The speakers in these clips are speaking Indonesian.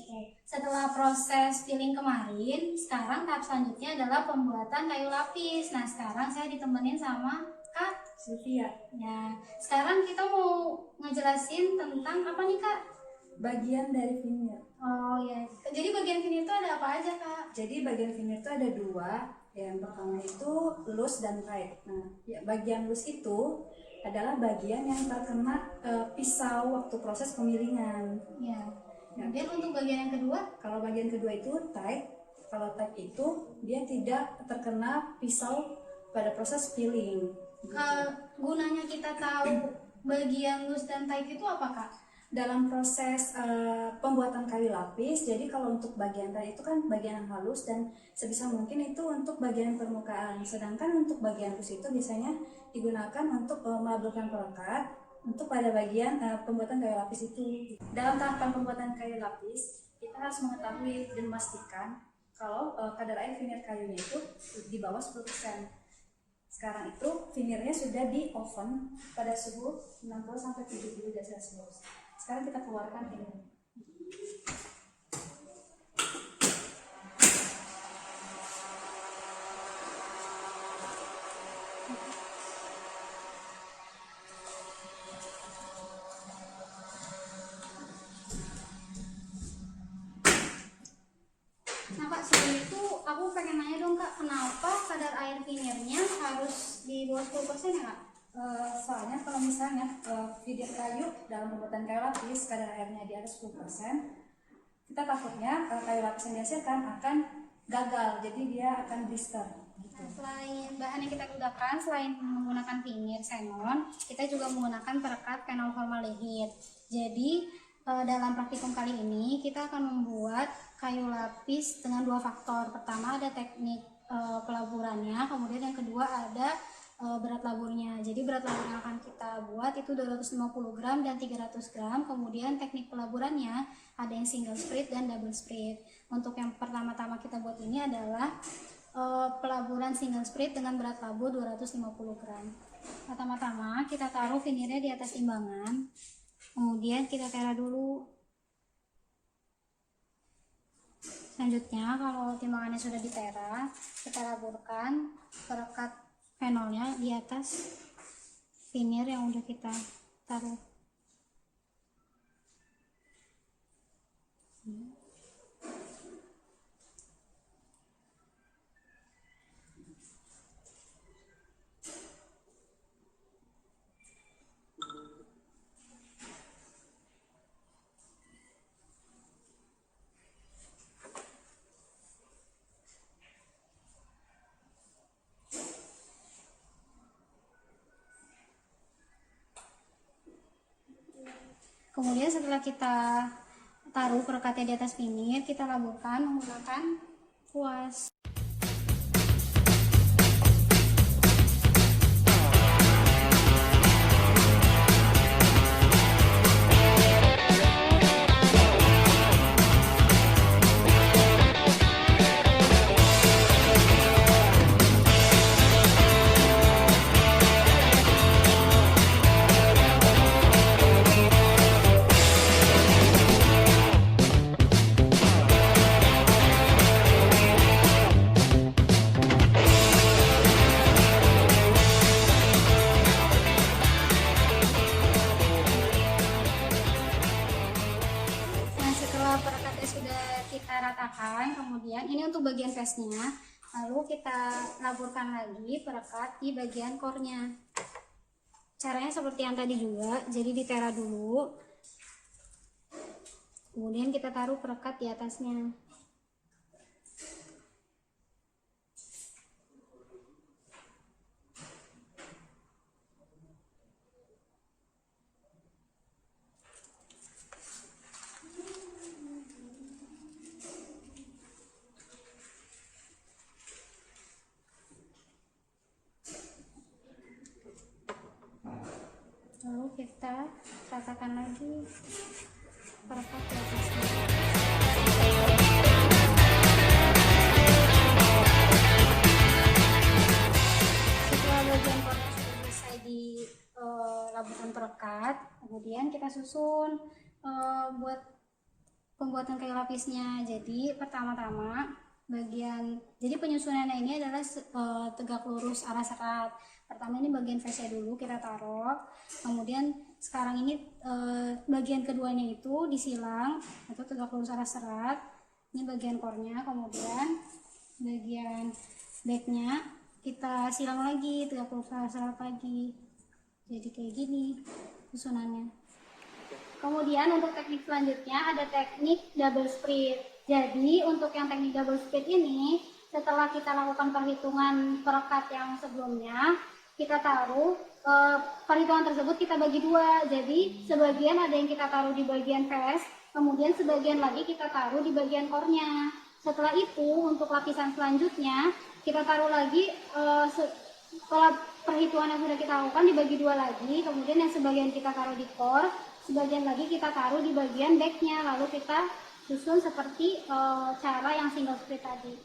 gitu. Setelah proses filling kemarin, sekarang tahap selanjutnya adalah pembuatan kayu lapis. Nah, sekarang saya ditemenin sama Kak Sylvia. Ya, sekarang kita mau ngejelasin tentang apa nih Kak? Bagian dari veneer. Oh ya, jadi bagian veneer itu ada apa aja Kak? Jadi bagian veneer itu ada dua. Yang pertama itu loose dan tight. Nah, ya, bagian loose itu adalah bagian yang terkena pisau waktu proses pemilingan. Ya. Kemudian untuk bagian yang kedua? Kalau bagian kedua itu tight. Kalau tight itu dia tidak terkena pisau pada proses filling. Gunanya kita tahu bagian loose dan tight itu apa Kak? Dalam proses pembuatan kayu lapis, jadi kalau untuk bagian tight itu kan bagian yang halus dan sebisa mungkin itu untuk bagian permukaan. Sedangkan untuk bagian loose itu biasanya digunakan untuk melaburkan perekat untuk pada bagian pembuatan kayu lapis itu. Dalam tahapan pembuatan kayu lapis, kita harus mengetahui dan memastikan kalau kadar air veneer kayunya itu di bawah 10%. Sekarang itu veneernya sudah di oven pada suhu 60-70 derajat Celcius. Sekarang kita keluarkan veneer. Nah Kak, sebelum itu aku pengen nanya dong Kak, kenapa kadar air veneernya harus di bawah 10% ya Kak? Soalnya kalau misalnya veneer kayu dalam pembuatan kayu lapis kadar airnya di atas 10%, kita takutnya kayu lapis yang dihasilkan akan gagal, jadi dia akan blister. Nah, selain bahan yang kita gunakan, selain menggunakan veneer xenon, kita juga menggunakan perekat fenol formaldehid. Jadi dalam praktikum kali ini kita akan membuat kayu lapis dengan dua faktor. Pertama ada teknik pelaburannya, kemudian yang kedua ada berat laburnya. Jadi berat labur yang akan kita buat itu 250 gram dan 300 gram. Kemudian teknik pelaburannya ada yang single sprit dan double sprit. Untuk yang pertama-tama kita buat ini adalah pelaburan single sprit dengan berat labur 250 gram. Pertama-tama kita taruh veneernya di atas timbangan. Kemudian kita tera dulu. Selanjutnya kalau timbangannya sudah ditera, kita laburkan perekat fenolnya di atas veneer yang udah kita taruh. Kemudian setelah kita taruh perekatnya di atas veneer, kita laburkan menggunakan kuas. Perekatnya sudah kita ratakan, kemudian ini untuk bagian face-nya, lalu kita laburkan lagi perekat di bagian core-nya. Caranya seperti yang tadi juga, jadi ditera dulu, kemudian kita taruh perekat di atasnya. Lalu kita ratakan lagi perekat di atasnya. Setelah bagian core sudah selesai di laburan perekat, kemudian kita susun buat pembuatan kayu lapisnya. Jadi pertama-tama jadi penyusunannya ini adalah tegak lurus arah serat. Pertama ini bagian face dulu kita taruh, kemudian sekarang ini bagian keduanya itu disilang atau tegak lurus arah serat. Ini bagian core-nya, kemudian bagian back-nya kita silang lagi tegak lurus arah serat lagi. Jadi kayak gini susunannya. Kemudian untuk teknik selanjutnya ada teknik double split. Jadi untuk yang teknik double split ini, setelah kita lakukan perhitungan perekat yang sebelumnya, kita taruh perhitungan tersebut kita bagi dua. Jadi sebagian ada yang kita taruh di bagian face, kemudian sebagian lagi kita taruh di bagian core-nya. Setelah itu untuk lapisan selanjutnya kita taruh lagi setelah perhitungan yang sudah kita lakukan dibagi dua lagi, kemudian yang sebagian kita taruh di core, sebagian lagi kita taruh di bagian back-nya, lalu kita susun seperti cara yang single split tadi.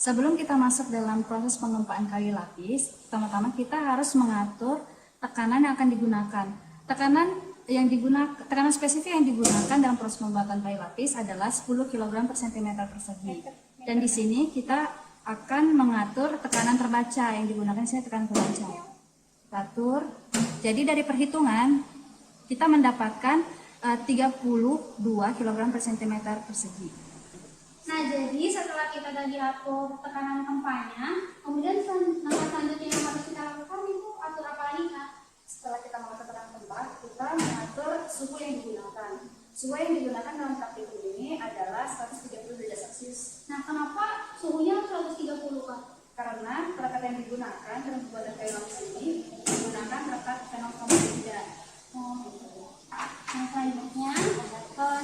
Sebelum kita masuk dalam proses pengempaan kayu lapis, pertama-tama kita harus mengatur tekanan yang akan digunakan. Tekanan spesifik yang digunakan dalam proses pembuatan kayu lapis adalah 10 kg per cm persegi. Dan di sini kita akan mengatur tekanan terbaca yang digunakan di sini tekanan terbaca. Kita atur. Jadi dari perhitungan kita mendapatkan 32 kg per cm persegi. Nah, jadi setelah kita tadi atur tekanan gempanya, kemudian langkah selanjutnya yang harus kita lakukan itu atur apa lagi, Kak? Setelah kita mengatur tekanan gempa, kita mengatur suhu yang digunakan. Suhu yang digunakan dalam praktikum ini adalah 130 derajat Celcius. Nah, kenapa suhunya 130, Kak? Karena perekat yang digunakan dalam pembuatan kayu lapis ini menggunakan perekat fenol-formaldehida. Oh, gitu. Nah, selanjutnya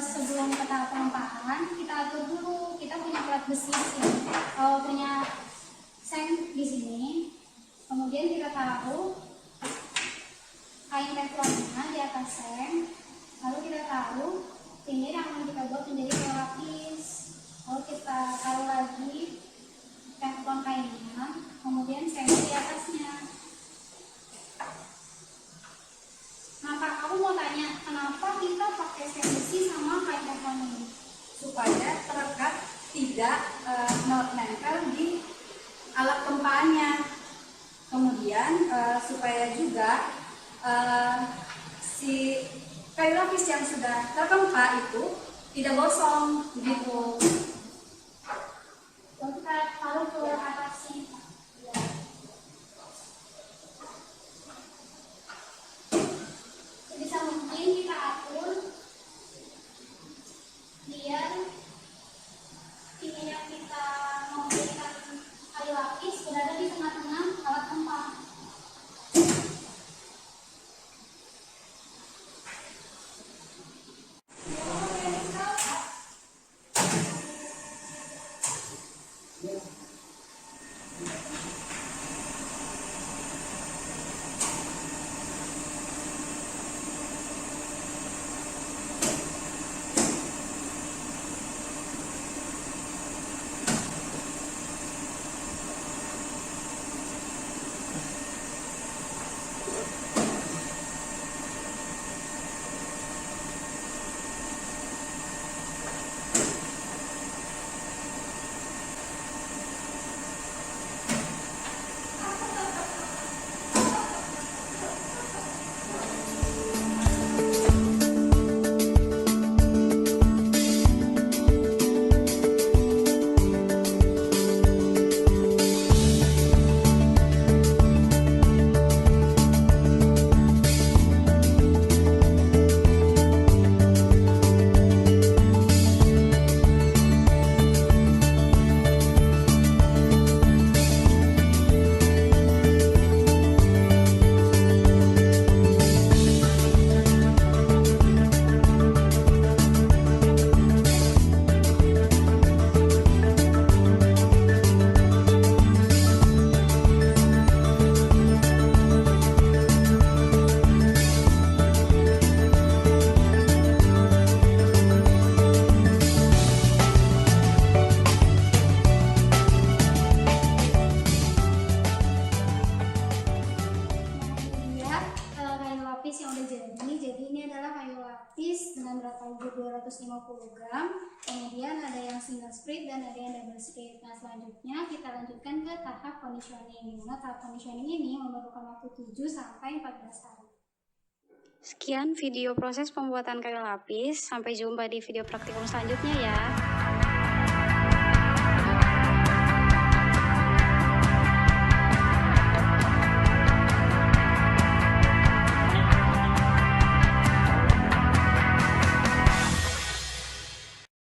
sebelum ke tahap pengempaan, kita atur dulu. Kita punya plat besi di sini, punya seng di sini. Kemudian kita taruh kain teflonnya di atas seng. Lalu kita taruh finir yang akan kita buat menjadi kayu lapis. Lalu kita taruh lagi teflon kainnya. Kemudian sengnya di atasnya. Nah, Kak, aku mau tanya, kenapa kita pakai seng besi sama kain teflon ini? Supaya perekat tidak menempel di alat gempaannya. Kemudian supaya juga si kayu lapis yang sudah tergempa itu tidak gosong begitu. Lalu kita taruh ke atasnya. Sebisa mungkin kita atur biar ini yang kita mau berikan kayu lapis berada di tengah-tengah alat gempa. udah jadi ini adalah kayu lapis dengan berat pabrik 250 gram. Kemudian ada yang single sprit dan ada yang double sprit. Nah, selanjutnya kita lanjutkan ke tahap conditioning. Di mana tahap conditioning ini memerlukan waktu 7 sampai 14 hari. Sekian video proses pembuatan kayu lapis. Sampai jumpa di video praktikum selanjutnya ya.